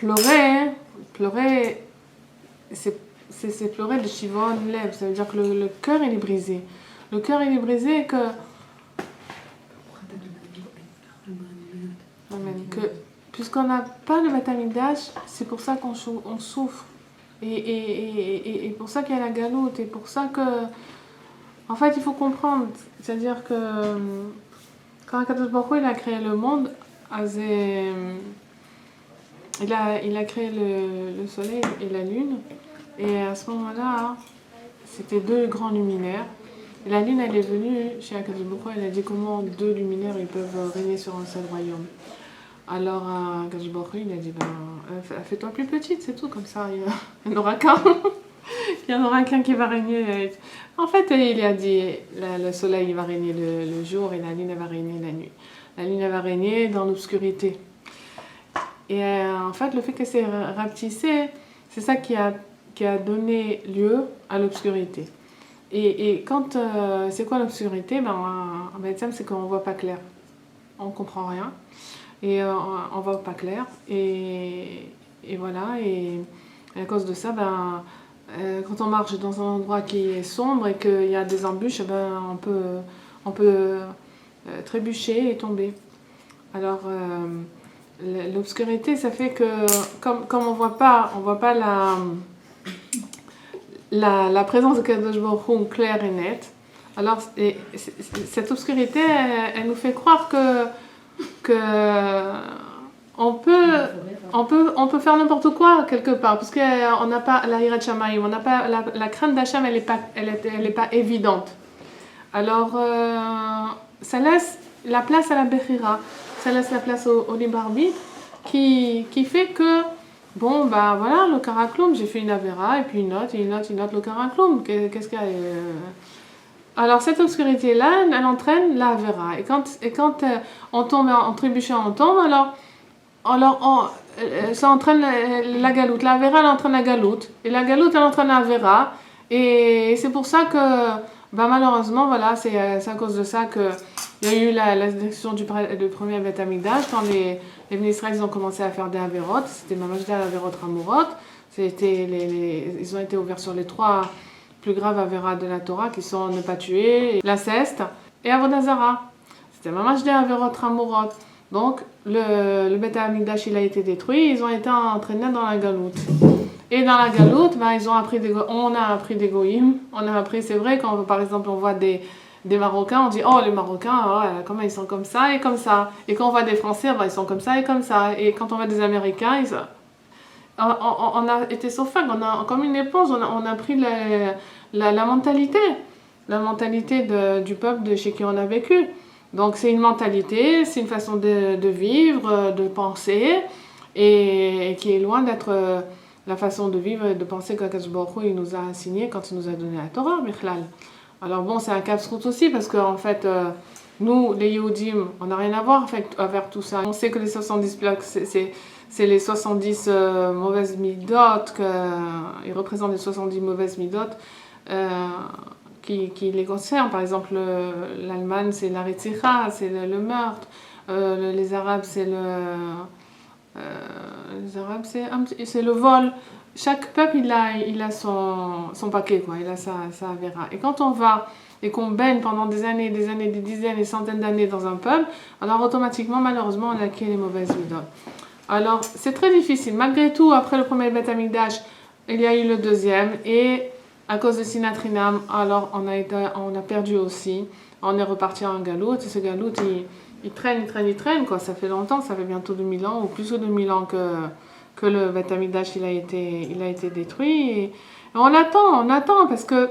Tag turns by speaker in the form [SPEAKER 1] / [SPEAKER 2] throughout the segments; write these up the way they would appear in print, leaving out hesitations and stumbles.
[SPEAKER 1] pleurer, c'est pleurer de Shivon Lev. Ça veut dire que le cœur, il est brisé. Le cœur, il est brisé et que... Amen. Que puisqu'on n'a pas le Beth Amikdash, c'est pour ça qu'on souffre. Et pour ça qu'il y a la galoute. Et pour ça que... En fait, il faut comprendre. C'est-à-dire que quand Akadosh Baruch Hu, il a créé le monde, il a créé le soleil et la lune. Et à ce moment-là, c'était deux grands luminaires. Et la lune, elle est venue chez Akadosh Baruch Hu, elle a dit comment deux luminaires ils peuvent régner sur un seul royaume. Alors Akadosh Baruch Hu, il a dit fais-toi plus petite, c'est tout, comme ça il n'y en aura qu'un. Il y en aura qu'un qui va régner. En fait, il a dit le soleil il va régner le jour et la lune elle va régner la nuit. La lune elle va régner dans l'obscurité. Et en fait, le fait qu'elle s'est rapetissée, c'est ça qui a donné lieu à l'obscurité. Et quand c'est quoi l'obscurité? En médecin, c'est qu'on ne voit pas clair. On ne comprend rien. Et on ne voit pas clair. Et voilà. Et à cause de ça, quand on marche dans un endroit qui est sombre et qu'il y a des embûches, on peut trébucher et tomber. Alors, l'obscurité, ça fait que, comme on voit pas la présence de Kadosh Baruch Hu claire et nette, alors cette obscurité, elle nous fait croire que on peut faire n'importe quoi quelque part, parce qu'on n'a pas la hirat shamayim, on n'a pas la crainte d'Hachem, elle est pas évidente. Alors ça laisse la place à la bechira, ça laisse la place au libre arbitre qui fait que bon voilà, le karakloum, j'ai fait une avéra et puis une autre le karakloum, qu'est-ce qu'il y a alors cette obscurité là elle entraîne la avéra et quand on tombe en trébuchant on tombe, alors ça entraîne la galoute. La Avera, elle entraîne la galoute. Et la galoute, elle entraîne la Avera. Et c'est pour ça que, malheureusement, voilà, c'est à cause de ça qu'il y a eu la destruction du premier Beth Amikdash. Quand les ministres, ils ont commencé à faire des Averot. C'était Mamajda, Averot Ramurot. Ils ont été ouverts sur les trois plus graves Averas de la Torah, qui sont ne pas tuer, l'inceste et Avodazara. C'était Mamajda, Averot Ramurot. Donc, le Beth Amikdash, il a été détruit, ils ont été entraînés dans la galoute. Et dans la galoute, on a appris des goïms, c'est vrai, quand par exemple on voit des Marocains, on dit « Oh, les Marocains, comment ils sont comme ça et comme ça ». Et quand on voit des Français, ils sont comme ça et comme ça. Et quand on voit des Américains, on a été sophague, comme une éponge, on a pris la mentalité du peuple chez qui on a vécu. Donc c'est une mentalité, c'est une façon de vivre, de penser, et qui est loin d'être la façon de vivre et de penser qu'Akadosh Baruch Hu il nous a assigné quand il nous a donné la Torah, Michlal. Alors bon, c'est un casse-croûte aussi, parce qu'en fait, nous, les Yehudim, on n'a rien à voir avec tout ça. On sait que les 70 plaques, c'est les 70 mauvaises midot, ils représentent les 70 mauvaises midot, qui les concernent. Par exemple, l'Allemagne, c'est la retzicha, c'est le meurtre. Les Arabes, c'est le vol. Chaque peuple, il a son paquet, quoi. Il a sa avéra. Et quand on va et qu'on baigne pendant des années, des dizaines, des centaines d'années dans un peuple, alors automatiquement, malheureusement, on acquiert les mauvaises midotes. Alors, c'est très difficile. Malgré tout, après le premier Beth Amikdash, il y a eu le deuxième, et à cause de Sinatrinam, alors on a perdu aussi. On est reparti en galoute, et ce galoute, il traîne, quoi. Ça fait longtemps, ça fait bientôt 2000 ans, ou plus de 2000 ans que le Beth Amikdash, il a été détruit. Et on attend, parce que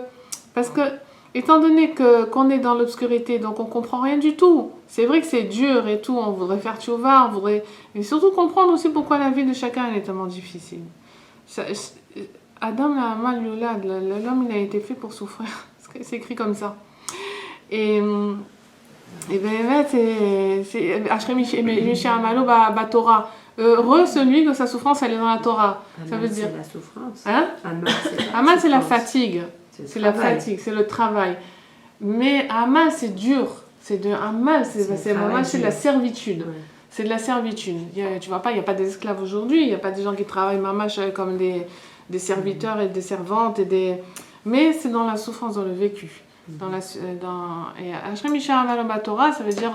[SPEAKER 1] étant donné qu'on est dans l'obscurité, donc on comprend rien du tout. C'est vrai que c'est dur et tout, on voudrait faire tchouva, mais surtout comprendre aussi pourquoi la vie de chacun elle est tellement difficile. Adam la mal yulad, l'homme il a été fait pour souffrir, c'est écrit comme ça. Et ben c'est Ashrei Misha Amalo Torah. Heureux celui que sa souffrance elle est dans la Torah. Ça veut dire.
[SPEAKER 2] C'est la souffrance.
[SPEAKER 1] Hein? Amal c'est la fatigue. C'est la fatigue, c'est le travail. Mais Amal c'est dur. Amal c'est la servitude. Ouais. c'est de la servitude. Tu vois pas, il n'y a pas d'esclaves aujourd'hui, il n'y a pas des gens qui travaillent mamache comme des serviteurs et des servantes, mais c'est dans la souffrance, dans le vécu. Et Ashrei Misha Amal Torah, ça veut dire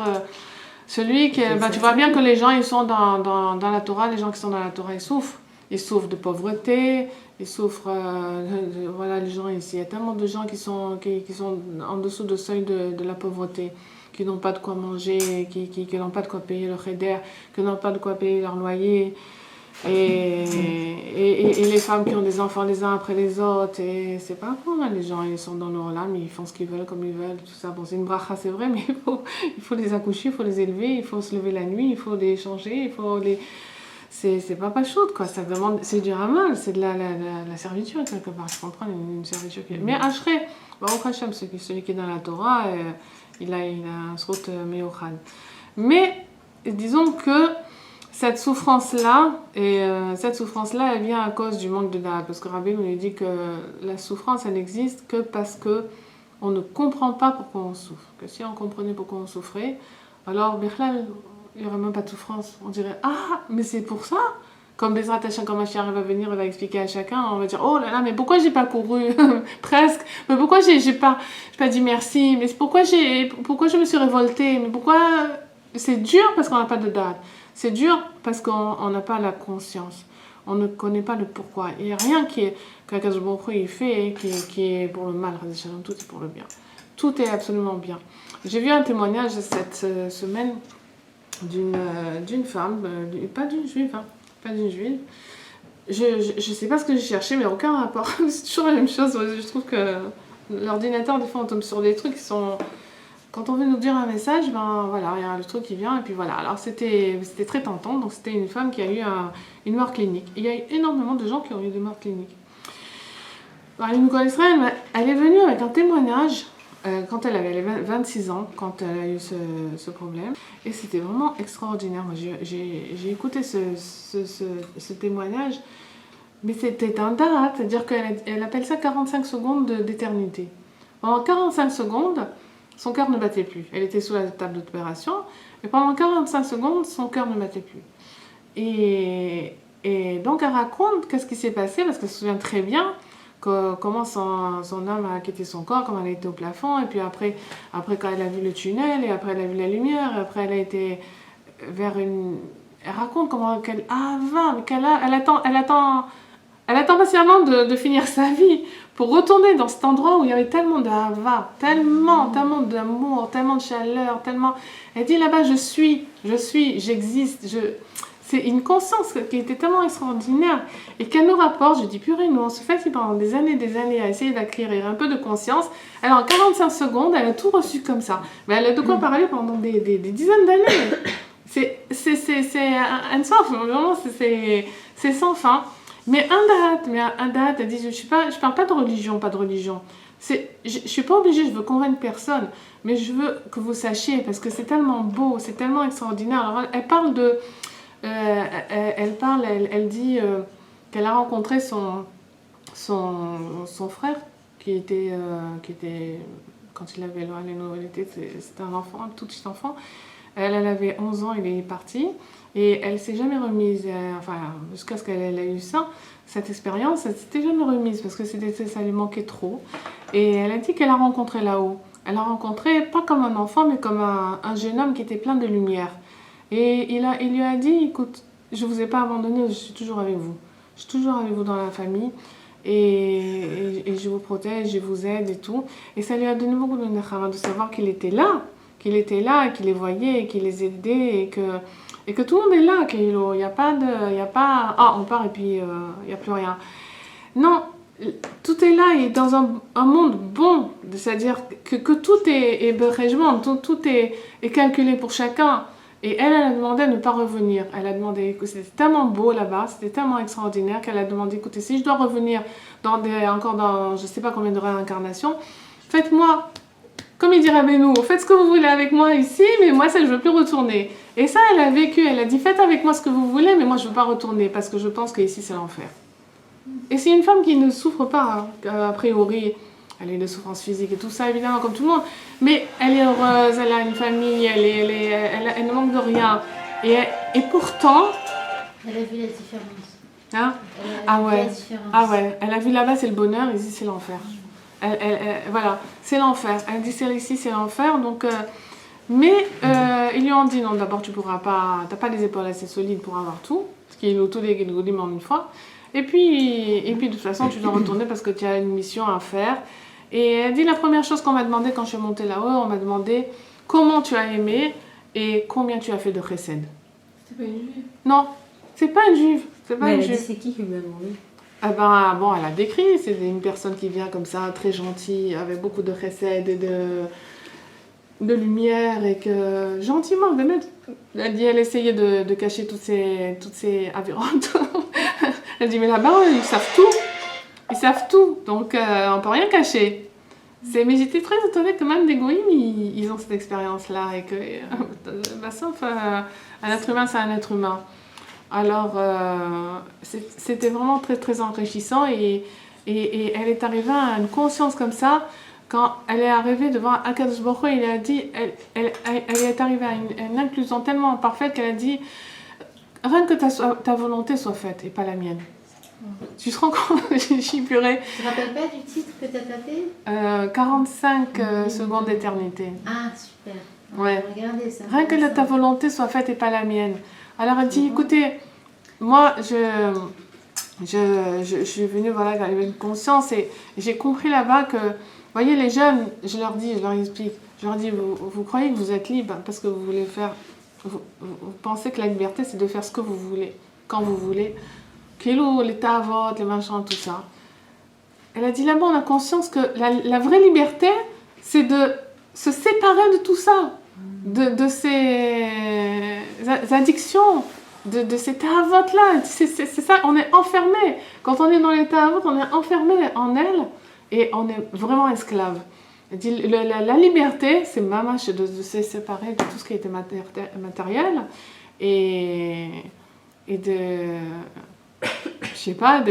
[SPEAKER 1] celui qui... tu vois bien que les gens, ils sont dans la Torah, les gens qui sont dans la Torah, ils souffrent. Ils souffrent de pauvreté, ils souffrent... voilà, les gens ici, il y a tellement de gens qui sont en dessous du seuil de la pauvreté, qui n'ont pas de quoi manger, qui n'ont pas de quoi payer leur cheder, qui n'ont pas de quoi payer leur loyer, et les femmes qui ont des enfants les uns après les autres, et c'est pas bon, hein, les gens ils sont dans leur âme, ils font ce qu'ils veulent comme ils veulent, tout ça. Bon, c'est une bracha, c'est vrai, mais il faut les accoucher, il faut les élever, il faut se lever la nuit, il faut les changer, il faut les... C'est pas chaude, quoi. Ça demande, c'est du ramal, c'est de la servitude, quelque part. Je comprends, une servitude. Mais Ashrei, Baruch Hashem, celui qui est dans la Torah, il a un srout meochad. Mais disons que cette souffrance-là, elle vient à cause du manque de da'at. Parce que Rabbi nous dit que la souffrance, elle n'existe que parce que on ne comprend pas pourquoi on souffre. Que si on comprenait pourquoi on souffrait, alors, Bichlal, il n'y aurait même pas de souffrance. On dirait, ah, mais c'est pour ça. Comme Bezrat Hashem, quand Mashiach va venir, il va expliquer à chacun, on va dire, oh là là, mais pourquoi j'ai pas couru presque, mais pourquoi j'ai pas dit merci, mais pourquoi je me suis révoltée, mais pourquoi... C'est dur parce qu'on n'a pas de date. C'est dur parce qu'on n'a pas la conscience. On ne connaît pas le pourquoi. Il n'y a rien qu'Akadosh Baruch Hu il fait qui est pour le mal. Tout est pour le bien. Tout est absolument bien. J'ai vu un témoignage cette semaine d'une femme, pas d'une juive, hein, pas d'une juive. Je sais pas ce que j'ai cherché, mais aucun rapport. C'est toujours la même chose. Je trouve que l'ordinateur, des fois, on tombe sur des trucs qui sont... Quand on veut nous dire un message, ben voilà, il y a le truc qui vient, et puis voilà. Alors c'était très tentant, donc c'était une femme qui a eu une mort clinique. Il y a eu énormément de gens qui ont eu des morts cliniques. Alors, elle nous connaissait, elle est venue avec un témoignage quand elle avait 26 ans, quand elle a eu ce problème. Et c'était vraiment extraordinaire. Moi, j'ai écouté ce témoignage, mais c'était un da'at, c'est-à-dire qu'elle appelle ça 45 secondes d'éternité. Pendant 45 secondes, son cœur ne battait plus. Elle était sous la table d'opération, et pendant 45 secondes, son cœur ne battait plus. Et donc, elle raconte qu'est-ce qui s'est passé, parce qu'elle se souvient très bien comment son âme a quitté son corps, comment elle a été au plafond, et puis après quand elle a vu le tunnel, et après elle a vu la lumière, et après elle a été vers une... Elle raconte comment elle attend patiemment de finir sa vie pour retourner dans cet endroit où il y avait tellement d'ahava, tellement d'amour, tellement de chaleur, tellement... Elle dit là-bas, j'existe, c'est une conscience qui était tellement extraordinaire et qu'elle nous rapporte. Je dis purée, nous on se fait pendant des années à essayer d'acquérir un peu de conscience. Alors en 45 secondes, elle a tout reçu comme ça. Mais elle a de quoi parler pendant des dizaines d'années. C'est un soif, vraiment, c'est sans fin. Mais un da'at, elle dit, je parle pas de religion, je suis pas obligée, je veux convaincre personne, mais je veux que vous sachiez, parce que c'est tellement beau, c'est tellement extraordinaire. Alors elle parle de... elle dit qu'elle a rencontré son frère qui était quand il avait c'était un enfant, un tout petit enfant. Elle avait 11 ans, il est parti et elle s'est jamais remise, jusqu'à ce qu'elle ait eu cette expérience, elle s'était jamais remise parce que ça lui manquait trop. Et elle a dit qu'elle a rencontré là-haut. Elle a rencontré pas comme un enfant mais comme un jeune homme qui était plein de lumière. Et il lui a dit, écoute, je ne vous ai pas abandonné, je suis toujours avec vous. Je suis toujours avec vous dans la famille et je vous protège, je vous aide et tout. Et ça lui a donné beaucoup de nechama de savoir qu'il était là et qu'il les voyait et qu'il les aidait et que tout le monde est là, qu'il n'y a pas on part et puis il n'y a plus rien. Non, tout est là et dans un monde bon, c'est-à-dire que tout est berejement, tout est calculé pour chacun. Et elle a demandé à ne pas revenir. Elle a demandé, c'était tellement beau là-bas, c'était tellement extraordinaire qu'elle a demandé, écoutez, si je dois revenir encore dans je ne sais pas combien de réincarnations, faites-moi, comme il dirait Benou, faites ce que vous voulez avec moi ici, mais moi ça je ne veux plus retourner. Et ça elle a vécu, elle a dit, faites avec moi ce que vous voulez, mais moi je ne veux pas retourner parce que je pense qu'ici c'est l'enfer. Et c'est une femme qui ne souffre pas, a priori. Elle a eu des souffrances physiques et tout ça, évidemment, comme tout le monde. Mais elle est heureuse, elle a une famille, elle ne manque de rien. Et, et pourtant...
[SPEAKER 2] Elle a vu la différence.
[SPEAKER 1] Hein? Ah ouais, elle a vu là-bas c'est le bonheur, ici c'est l'enfer. Voilà, c'est l'enfer. Elle dit c'est ici c'est l'enfer, donc... mais ils lui ont dit non, d'abord tu pourras pas, t'as pas les épaules assez solides pour avoir tout, ce qui est tous les godim en une fois. Et puis de toute façon tu dois retourner parce que tu as une mission à faire. Et elle dit la première chose qu'on m'a demandé quand je suis montée là-haut, on m'a demandé comment tu as aimé et combien tu as fait de chesed.
[SPEAKER 3] C'est pas une juive.
[SPEAKER 1] Non, c'est pas une juive. C'est pas
[SPEAKER 3] Mais
[SPEAKER 1] une
[SPEAKER 3] elle a dit
[SPEAKER 1] juive.
[SPEAKER 3] c'est qui lui a demandé?
[SPEAKER 1] Ah ben, bon, elle a décrit, c'est une personne qui vient comme ça, très gentille, avec beaucoup de chesed et de lumière, et que gentiment, elle dit, elle essayait de cacher toutes ces avérantes. Elle dit, mais là-bas, ils savent tout, donc on peut rien cacher. Mais j'étais très étonnée que même des goïms, ils ont cette expérience-là, et que, sauf un être humain, c'est un être humain. Alors, c'était vraiment très, très enrichissant et elle est arrivée à une conscience comme ça. Quand elle est arrivée devant Akadosh Baruch Hu, il a dit, elle est arrivée à une inclusion tellement parfaite qu'elle a dit rien que ta volonté soit faite et pas la mienne. Tu te rends compte? J'ai purée.
[SPEAKER 2] Tu te rappelles pas du titre que tu as tapé?
[SPEAKER 1] 45 secondes d'éternité.
[SPEAKER 2] Ah, super.
[SPEAKER 1] Ouais.
[SPEAKER 2] Regardez ça.
[SPEAKER 1] Rien que ta volonté soit faite et pas la mienne. Alors elle dit, écoutez, moi je suis venue voilà, avec une conscience et j'ai compris là-bas que, vous voyez les jeunes, je leur explique, je leur dis, vous croyez que vous êtes libre parce que vous voulez faire, vous pensez que la liberté c'est de faire ce que vous voulez, quand vous voulez, les tavotes, les machins, tout ça. Elle a dit là-bas, on a conscience que la vraie liberté c'est de se séparer de tout ça, de ces addictions, de ces tavotes-là. C'est ça, on est enfermé. Quand on est dans les tavotes, on est enfermé en elles et on est vraiment esclave. Elle dit, la liberté, c'est mamache de se séparer de tout ce qui était matériel et de... Je sais pas,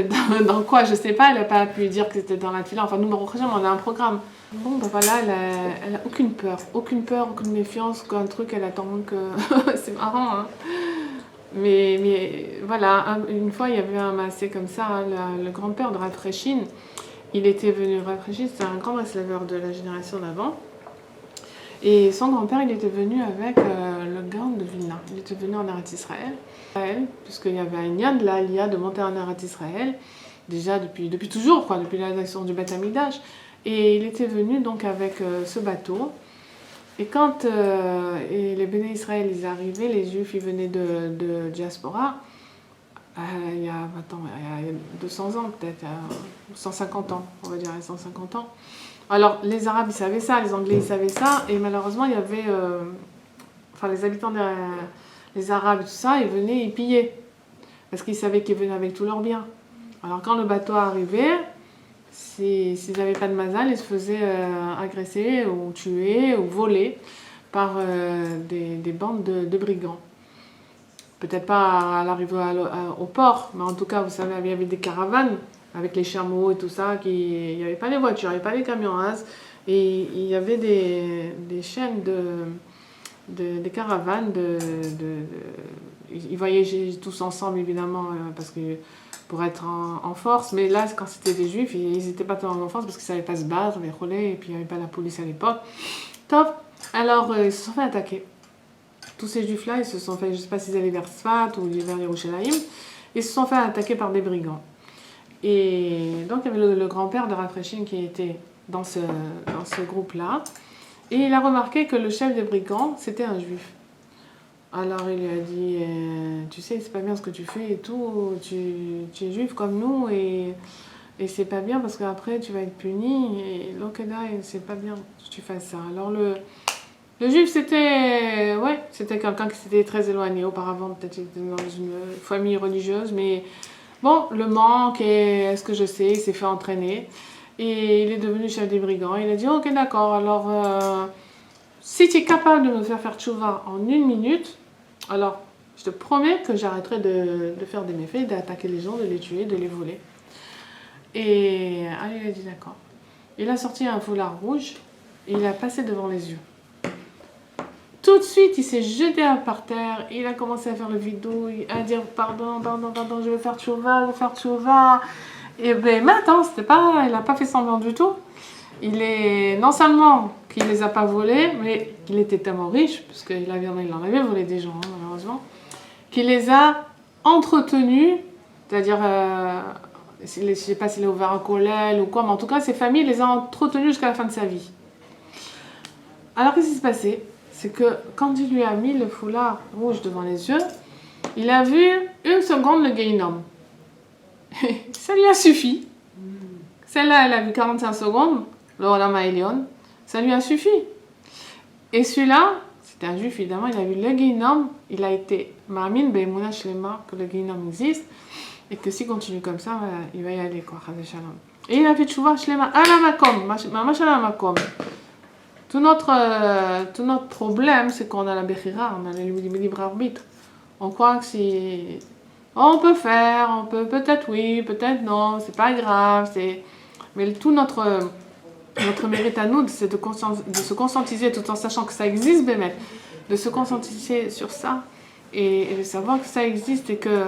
[SPEAKER 1] dans quoi, je sais pas, elle n'a pas pu dire que c'était dans la fila. Enfin, nous, on a un programme. Bon, ben voilà, elle a aucune peur, aucune méfiance, qu'un truc, elle attend que... c'est marrant, hein. Mais voilà, une fois, il y avait un massé comme ça, hein, le grand-père de Rav Freshin, il était venu, Rav Freshin, c'était un grand esclaveur de la génération d'avant. Et son grand-père, il était venu avec le Gaon de Vilna. Il était venu en Eretz Israël, puisqu'il y avait un Inyan de l'Aliyah de monter en Eretz Israël, déjà depuis toujours, quoi, depuis la naissance du Beth Amikdash. Et il était venu donc avec ce bateau. Et quand les Béné Israël ils arrivaient, les Juifs ils venaient de diaspora, il y a 200 ans peut-être, 150 ans, on va dire 150 ans. Alors les Arabes ils savaient ça, les Anglais ils savaient ça, et malheureusement il y avait, les habitants, les Arabes et tout ça, ils venaient, ils pillaient, parce qu'ils savaient qu'ils venaient avec tous leurs biens. Alors quand le bateau arrivait, s'ils n'avaient pas de mazal, ils se faisaient agresser ou tuer ou voler par des bandes de brigands. Peut-être pas à l'arrivée au port, mais en tout cas, vous savez, il y avait des caravanes avec les chameaux et tout ça, il n'y avait pas les voitures, il n'y avait pas les camions Haas, et il y avait des chaînes des caravanes, ils voyageaient tous ensemble évidemment, parce que pour être en force, mais là, quand c'était des Juifs, ils n'étaient pas en force parce qu'ils ne savaient pas se battre, les relais, et puis il n'y avait pas la police à l'époque. Top. Alors, ils se sont fait attaquer. Tous ces Juifs-là, ils se sont fait, je ne sais pas s'ils allaient vers Sfat ou vers Yerushalayim, ils se sont fait attaquer par des brigands. Et donc, il y avait le grand-père de Rav Freshin qui était dans ce groupe-là, et il a remarqué que le chef des brigands, c'était un Juif. Alors il lui a dit, tu sais, c'est pas bien ce que tu fais et tout, tu es juif comme nous et c'est pas bien parce qu'après tu vas être puni et l'Okeda, c'est pas bien que tu fasses ça. Alors le juif c'était quelqu'un qui s'était très éloigné auparavant, peut-être était dans une famille religieuse, mais bon, le manque et est-ce que je sais, il s'est fait entraîner et il est devenu chef des brigands. Il a dit, ok d'accord, alors si tu es capable de me faire tchouva en 1 minute, alors, je te promets que j'arrêterai de faire des méfaits, d'attaquer les gens, de les tuer, de les voler. Et il a dit d'accord. Il a sorti un foulard rouge et il a passé devant les yeux. tout de suite, il s'est jeté par terre, il a commencé à faire le vidou, à dire pardon, je vais faire tchouva. Et ben maintenant, il n'a pas fait semblant du tout. Non seulement qu'il les a pas volés, mais qu'il était tellement riche, parce qu'il en avait volé des gens, hein, malheureusement, qu'il les a entretenus, c'est-à-dire, je ne sais pas s'il a ouvert un collège ou quoi, mais en tout cas, ses familles les a entretenus jusqu'à la fin de sa vie. Alors, qu'est-ce qui s'est passé? C'est que quand il lui a mis le foulard rouge devant les yeux, il a vu une seconde le Guéhinnom. Ça lui a suffi. Celle-là, elle a vu 45 secondes, le Olam Haelyon. Ça lui a suffi. Et celui-là, c'était un juif évidemment, il a vu le Guéhinnom, il a été Ma'amin Be'emunah Shlema, que le Guéhinnom existe, et que s'il continue comme ça, il va y aller, quoi, Chas Shalom. Et il a fait Tchouva Shlema, ala makom, mamash ala makom. Tout notre problème, c'est qu'on a la Bechira, on a le libre arbitre. On croit que si... on peut faire, peut-être oui, peut-être non, c'est pas grave. Mais tout notre mérite à nous, c'est de se conscientiser tout en sachant que ça existe, Bémet, de se conscientiser sur ça et de savoir que ça existe et que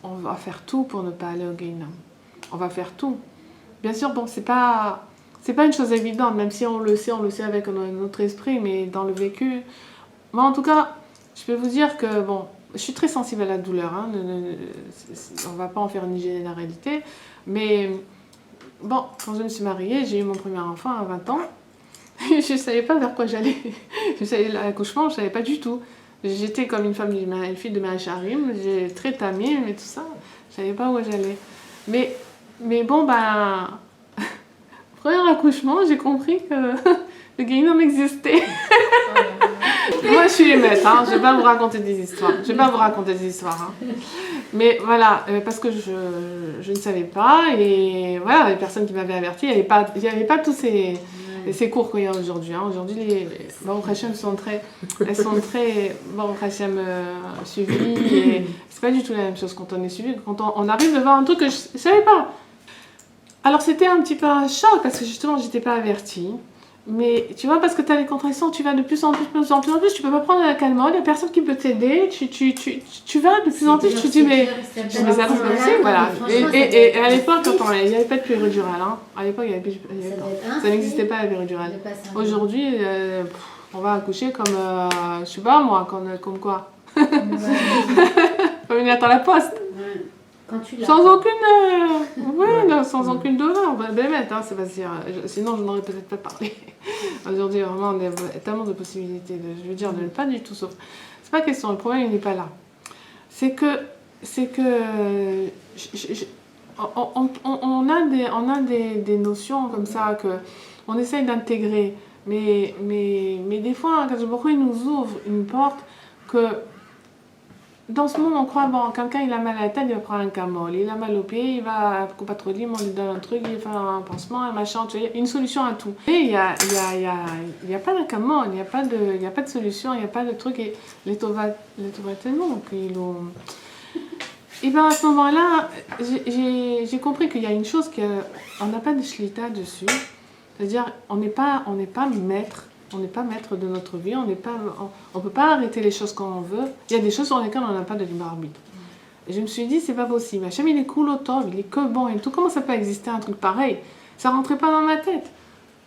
[SPEAKER 1] on va faire tout pour ne pas aller au Guéhinnom. On va faire tout. Bien sûr, bon, c'est pas une chose évidente, même si on le sait avec notre esprit, mais dans le vécu. Moi, en tout cas, je peux vous dire que, bon, je suis très sensible à la douleur. Hein, on ne va pas en faire une généralité. Mais, bon, quand je me suis mariée, j'ai eu mon premier enfant à 20 ans. Je ne savais pas vers quoi j'allais. L'accouchement, je ne savais pas du tout. J'étais comme une fille de Mahacharim, j'ai très tamée, mais tout ça, je ne savais pas où j'allais. Mais bon, ben... premier accouchement, j'ai compris que le Guéhinnom existait. Moi, je suis émette, hein. Je ne vais pas vous raconter des histoires. Hein. Mais voilà, parce que je ne savais pas. Et voilà, les personnes qui m'avaient averti, il n'y avait pas tous ces cours qu'il y a aujourd'hui. Hein. Aujourd'hui, les Baruch Hashem elles sont très Baruch Hashem suivies. Et c'est pas du tout la même chose quand on est suivi. Quand on arrive devant un truc que je ne savais pas. Alors c'était un petit peu un choc parce que justement j'étais pas avertie. Mais tu vois, parce que tu as les contractions, tu vas de plus en plus, tu peux pas prendre la calmant, il n'y a personne qui peut t'aider, tu vas de plus en plus, tu te dis mais c'est pas possible, voilà. Et à l'époque, il n'y avait pas de péridurale, hein. À l'époque, ça n'existait pas la péridurale. Aujourd'hui, on va accoucher comme, je sais pas moi, comme quoi. Comme une lettre à la poste. Sans aucune douleur, hein, c'est pas dire. Sinon je n'aurais peut-être pas parlé. Aujourd'hui vraiment on a tellement de possibilités, je veux dire de ne pas du tout souffrir. C'est pas question, le problème il n'est pas là. C'est que on a des notions comme ça que on essaye d'intégrer, mais des fois quand il nous ouvre une porte que dans ce monde, on croit, bon, quelqu'un il a mal à la tête, il va prendre un camol, il a mal au pied, il va à Copatrolim, on lui donne un truc, il va faire un pansement, un machin, tu vois, une solution à tout. Et il y a pas de camol, il n'y a pas de solution, il n'y a pas de truc, et les Tovat tellement, et bien à ce moment-là, j'ai compris qu'il y a une chose qu'on n'a pas de shlita dessus, c'est-à-dire on n'est pas maître. On n'est pas maître de notre vie, on ne peut pas arrêter les choses quand on veut. Il y a des choses sur lesquelles on n'a pas de libre arbitre. Et je me suis dit, c'est pas possible. Hachem, il est cool au top, il est que bon et tout. Comment ça peut exister un truc pareil? Ça rentrait pas dans ma tête.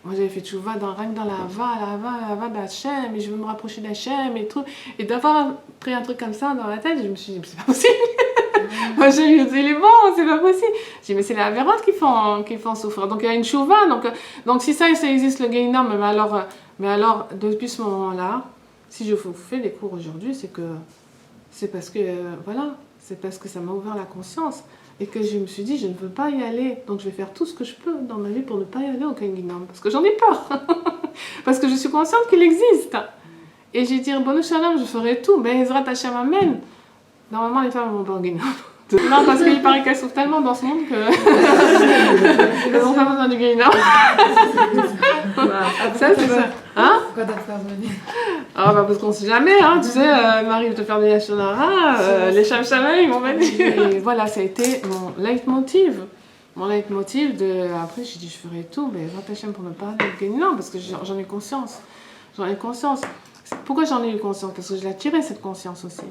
[SPEAKER 1] Moi, j'avais fait tchouva rien que dans la hava d'Hachem, et je veux me rapprocher d'Hachem et tout. Et d'avoir pris un truc comme ça dans la tête, je me suis dit, c'est pas possible. Moi, j'ai dit, il est bon, c'est pas possible. J'ai dit, mais c'est les avérotes qui font souffrir. Donc, il y a une tchouva. Donc si ça existe, le Guéhinnom, mais alors, depuis ce moment-là, si je vous fais des cours aujourd'hui, c'est parce que ça m'a ouvert la conscience. Et que je me suis dit, je ne veux pas y aller. Donc je vais faire tout ce que je peux dans ma vie pour ne pas y aller au Guéhinnom. Parce que j'en ai peur. Parce que je suis consciente qu'il existe. Et j'ai dit, Ribono Shel Olam, je ferai tout. Mais Ezrat Hashem, amen. Normalement, les femmes vont pas au Guéhinnom. Non, parce qu'il paraît qu'elles souffrent tellement dans ce monde que elles n'ont pas besoin du Guéhinnom. Ça, c'est ça. Hein?
[SPEAKER 3] Pourquoi t'as fait revenir?
[SPEAKER 1] Ah bah parce qu'on sait jamais, hein, tu sais, m'arrive de faire des Yashonara, les Shamshamay, ils m'ont dit. Et voilà, ça a été mon leitmotiv. mon leitmotiv après j'ai dit je ferai tout, mais Ratachem pour ne pas aller non, parce que j'en ai conscience. J'en ai conscience. Pourquoi j'en ai eu conscience? Parce que je l'ai tiré cette conscience aussi.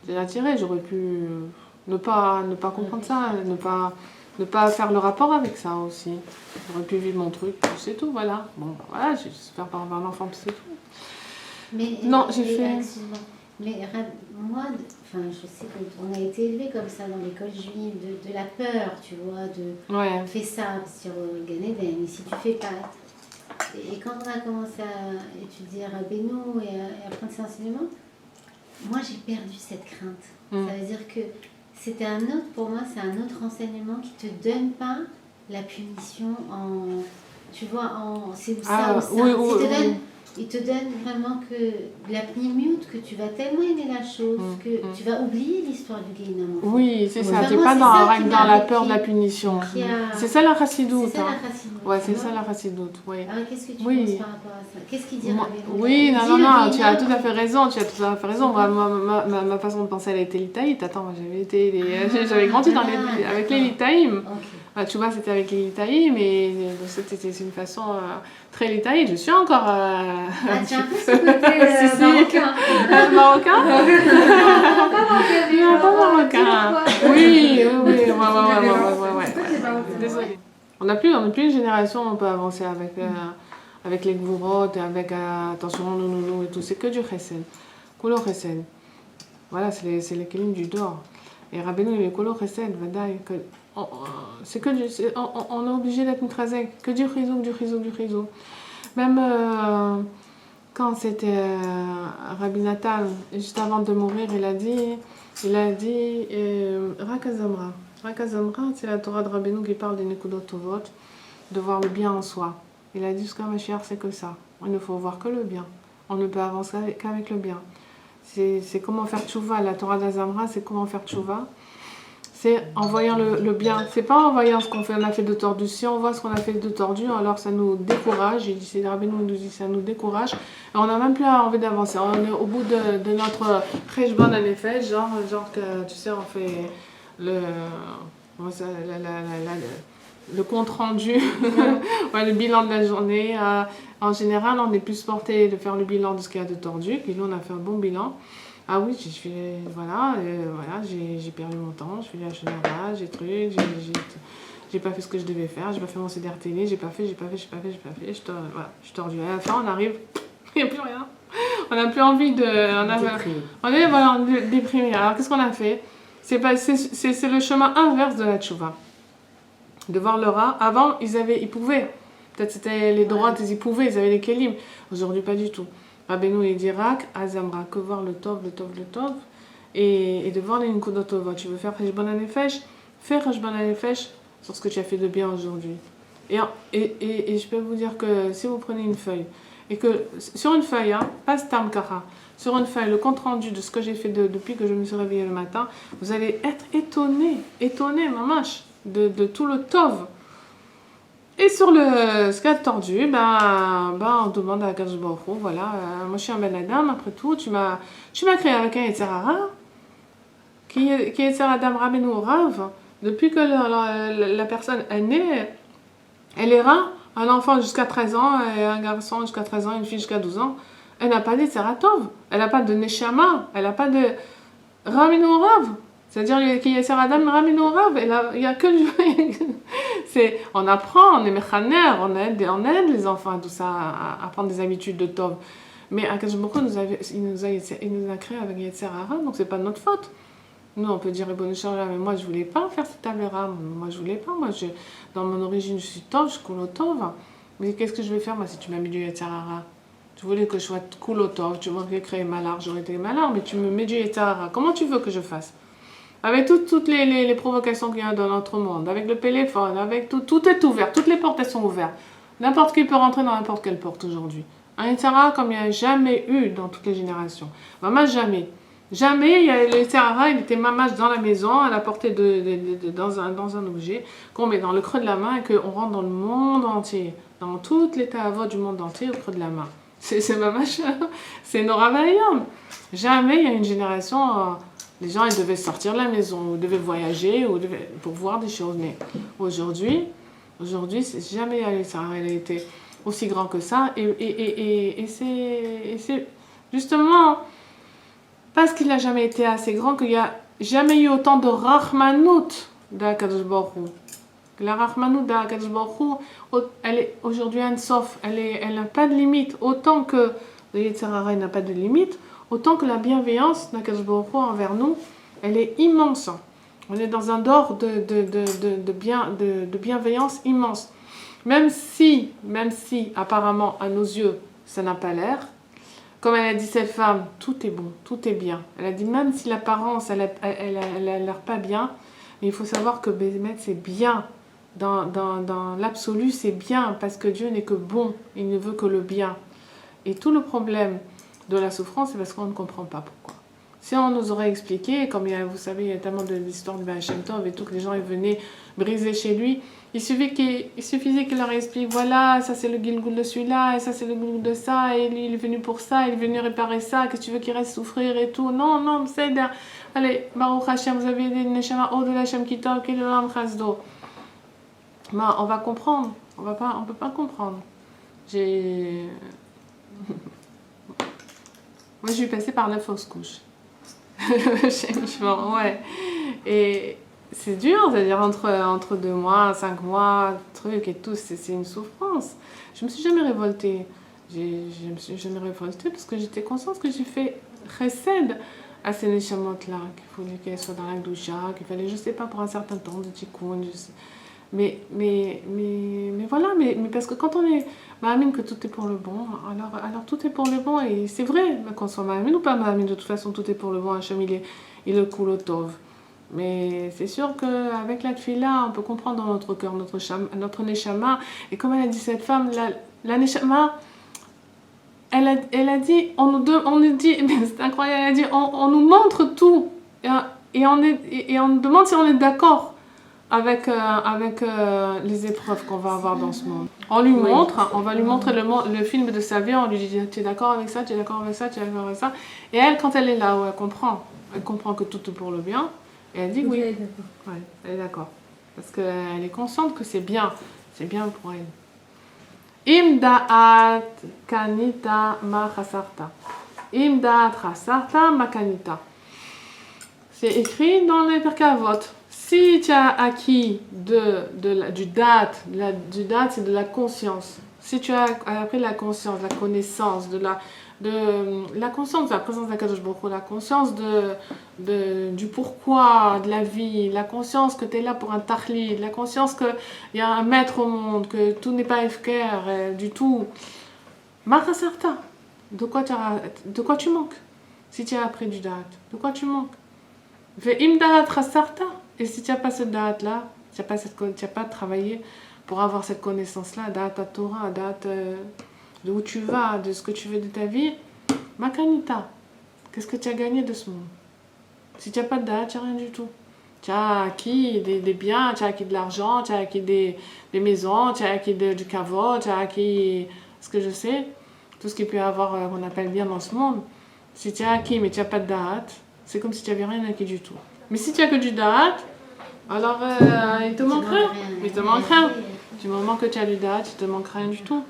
[SPEAKER 1] Je l'ai tiré, j'aurais pu ne pas comprendre ça, ne pas faire le rapport avec ça aussi. J'aurais pu vivre mon truc, c'est tout, voilà. Bon, voilà, j'ai faire par un enfant, c'est tout.
[SPEAKER 2] Mais,
[SPEAKER 1] non, j'ai fait...
[SPEAKER 2] Mais moi, je sais qu'on a été élevés comme ça dans l'école juive, de la peur, tu vois, de fais ça sur Gan Eden, et si tu fais pas... Et quand on a commencé à étudier Rabbeinu et à apprendre ces enseignements, moi j'ai perdu cette crainte. Ça veut dire que c'était pour moi c'est un autre enseignement qui te donne pas la punition tu vois, c'est ça ou ça. Il te donne vraiment que la pnimiout, que tu vas tellement aimer la chose, que tu vas oublier l'histoire du Guéhinam.
[SPEAKER 1] Oui, c'est ça. Tu n'es pas dans la peur de la punition. C'est ça la chassidoute. C'est ça la chassidoute. Ouais, c'est ça la chassidoute. Oui.
[SPEAKER 2] Alors qu'est-ce que tu penses par rapport à ça? Qu'est-ce qu'il dit Rabbeinu?
[SPEAKER 1] Oui, non, tu as tout à fait raison. Ma façon de penser, elle a été litaïte. Attends, moi j'avais grandi avec les litaïm. Tu vois, c'était avec les litaïm, et c'était une façon très litaïte. Je suis encore
[SPEAKER 2] tu as un peu ce côté
[SPEAKER 1] marocain. Pas marocain. Oui. Désolée. On n'a plus une génération, on peut avancer avec les gvurot et avec attention, nous et tout. C'est que du chesed. Kolo chesed. Voilà, c'est les kelim du dehors. Et Rabbeinu, il est kolo chesed, vadaï. C'est que on est obligé d'être mitrazek, que du chizouk. Même quand c'était Rabbi Nathan, juste avant de mourir, il a dit Rakazamra, c'est la Torah de Rabbeinu qui parle des Nekudot Tovot, de voir le bien en soi. Il a dit jusqu'à Mashiach, c'est que ça. Il ne faut voir que le bien. On ne peut avancer qu'avec le bien. C'est comment faire tchouva. La Torah d'Azamra, c'est comment faire tchouva. C'est en voyant le bien. C'est pas en voyant ce qu'on a fait de tordu. Si on voit ce qu'on a fait de tordu, alors ça nous décourage. Et c'est Rabbeinu nous dit ça nous décourage. Et on n'a même plus envie d'avancer. On est au bout de notre cheshbon en effet, genre que tu sais, on fait le compte rendu, le bilan de la journée. En général, on est plus porté de faire le bilan de ce qu'il y a de tordu. Puis nous, on a fait un bon bilan. Ah oui, j'ai perdu mon temps, je fais la chenara, j'ai pas fait ce que je devais faire, j'ai pas fait mon CDR télé, j'ai pas fait, je tordu. À la fin, on arrive, il n'y a plus rien. On n'a plus envie on est déprimé. Alors qu'est-ce qu'on a fait? C'est le chemin inverse de la tchouva. De voir le rat. Avant, ils pouvaient. Peut-être c'était les droites, ils avaient les kelim. Aujourd'hui, pas du tout. Rabbeinu il dit Rak, Azamra, que voir le tov, et de voir les Nekudot Tovot. Tu veux faire Cheshbon HaNefesh? Fais Cheshbon HaNefesh sur ce que tu as fait de bien aujourd'hui. Et je peux vous dire que si vous prenez une feuille, et que sur une feuille, pas Stam Kara, sur une feuille, le compte rendu de ce que j'ai fait depuis que je me suis réveillée le matin, vous allez être étonné, mamash, de tout le tov. Et sur ce qu'il y a de tordu, on demande à Akadosh Baruch Hu, voilà, moi je suis un ben Adam, après tout, tu m'as créé avec un Yetzer Hara, qui est Yetzer Adam Rabbeinu Rav, depuis que la personne est née, elle est rare, un enfant jusqu'à 13 ans, et un garçon jusqu'à 13 ans, une fille jusqu'à 12 ans, elle n'a pas d'Yetzer Tov, elle n'a pas de Neshama, elle n'a pas de Rabbeinu Rav. C'est-à-dire qu'il y a Yetzer Adam, Rabbeinu Rav, il n'y a que lui. On apprend, on est mechaner, on aide les enfants, tout ça, à prendre des habitudes de Tov. Mais Akadosh Baruch Hu, il nous a créé avec Yetzer Hara, donc c'est pas de notre faute. Nous, on peut dire, mais moi, je voulais pas faire cette avéra, moi, je voulais pas, dans mon origine, je suis Tov, je coule au Tov. Mais qu'est-ce que je vais faire, moi, si tu m'as mis du Yetzer Hara? Tu voulais que je sois cool au Tov, tu m'aurais créé malard, j'aurais été malard, mais tu me mets du Yetzer Hara. Comment tu veux que je fasse? Avec toutes les provocations qu'il y a dans notre monde, avec le téléphone, avec tout est ouvert, toutes les portes elles sont ouvertes. N'importe qui peut rentrer dans n'importe quelle porte aujourd'hui. Un Yetzirah comme il n'y a jamais eu dans toutes les générations. Maman, jamais. Jamais, le Yetzirah, il était mamache dans la maison, à la portée dans un objet, qu'on met dans le creux de la main et qu'on rentre dans le monde entier, dans toutes les ta'avot du monde entier au creux de la main. C'est mamache, c'est Nora Vayom. Jamais il y a une génération Les gens, ils devaient sortir de la maison, ou devaient voyager, pour voir des choses. Mais aujourd'hui, c'est jamais allé, ça a été aussi grand que ça. Et c'est justement parce qu'il n'a jamais été assez grand qu'il n'y a jamais eu autant de rahmanout d'Akadosh Baruch Hu. La rahmanout d'Akadosh Baruch Hu, elle est aujourd'hui un sof, elle n'a pas de limite. Autant que le Yetzer Hara n'a pas de limite, autant que la bienveillance d'Akadosh Baruch Hu envers nous, elle est immense. On est dans un dehors de bienveillance immense. Même si, apparemment, à nos yeux, ça n'a pas l'air. Comme elle a dit cette femme, tout est bon, tout est bien. Elle a dit même si l'apparence, elle a l'air pas bien, mais il faut savoir que Béhémet, c'est bien. Dans l'absolu, c'est bien, parce que Dieu n'est que bon, il ne veut que le bien. Et tout le problème de la souffrance, c'est parce qu'on ne comprend pas pourquoi. Si on nous aurait expliqué, comme vous savez, il y a tellement d'histoires de Baal Shem Tov et tout, que les gens ils venaient briser chez lui, il suffisait qu'il leur explique, voilà, ça c'est le Gilgoul de celui-là, et ça c'est le Gilgoul de ça, et lui il est venu pour ça, il est venu réparer ça, que tu veux qu'il reste souffrir et tout. Non, c'est d'air. Allez, Baruch Hashem, vous avez des Neshama hors de l'Hashem Kitov, qui est le Lam Chasdo. On va comprendre, on peut pas comprendre. Moi je suis passée par la fausse couche. Ouais. Et c'est dur, c'est-à-dire entre 2 mois, 5 mois, trucs et tout, c'est une souffrance. Je me suis jamais révoltée. Je me suis jamais révoltée parce que j'étais consciente que j'ai fait chesed à ces neshamot-là, qu'il fallait qu'elles soient dans la doucha, qu'il fallait, je sais pas, pour un certain temps de tikkun, mais voilà, mais parce que quand on est ma'amine que tout est pour le bon, alors tout est pour le bon, et c'est vrai, qu'on soit ma'amine ou pas ma'amine, de toute façon tout est pour le bon, Hachem il est cool au tov. Mais c'est sûr qu'avec la tfila, on peut comprendre dans notre cœur notre neshama, et comme elle a dit cette femme, la neshama, elle a dit, on nous dit, c'est incroyable, elle a dit, on nous montre tout, et on nous demande si on est d'accord avec les épreuves qu'on va avoir dans ce monde. On va lui montrer le film de sa vie, on lui dit, tu es d'accord avec ça, tu es d'accord avec ça, tu es d'accord avec ça. Et elle, quand elle est là, où elle comprend que tout est pour le bien, et elle dit oui. Elle est d'accord. Ouais, elle est d'accord. Parce qu'elle est consciente que c'est bien pour elle. Im da'at kanita ma chasarta. Im da'at chasarta ma kanita. C'est écrit dans les Pirkei Avot. Si tu as acquis du date c'est de la conscience. Si tu as appris la conscience, la connaissance, la conscience de la présence d'Akadosh Baruch Hu, la conscience du pourquoi de la vie, la conscience que tu es là pour un tachlid, la conscience qu'il y a un maître au monde, que tout n'est pas efker du tout. Marra certain. De quoi tu manques? Si tu as appris du date, de quoi tu manques? Ve'im da'at rasarta. Et si tu n'as pas cette date-là, tu n'as pas travaillé pour avoir cette connaissance-là, date à Torah, date de où tu vas, de ce que tu veux de ta vie, makanita, qu'est-ce que tu as gagné de ce monde? Si tu n'as pas de date, tu n'as rien du tout. Tu as acquis des biens, tu as acquis de l'argent, tu as acquis des maisons, tu as acquis du kavod, tu as acquis ce que je sais, tout ce qu'il peut y avoir qu'on appelle bien dans ce monde. Si tu as acquis mais tu n'as pas de date, c'est comme si tu n'avais rien acquis du tout. Mais si tu as que du date, alors il te manque rien. Il te manque rien. Du moment que tu as du date, il te manque rien du tout.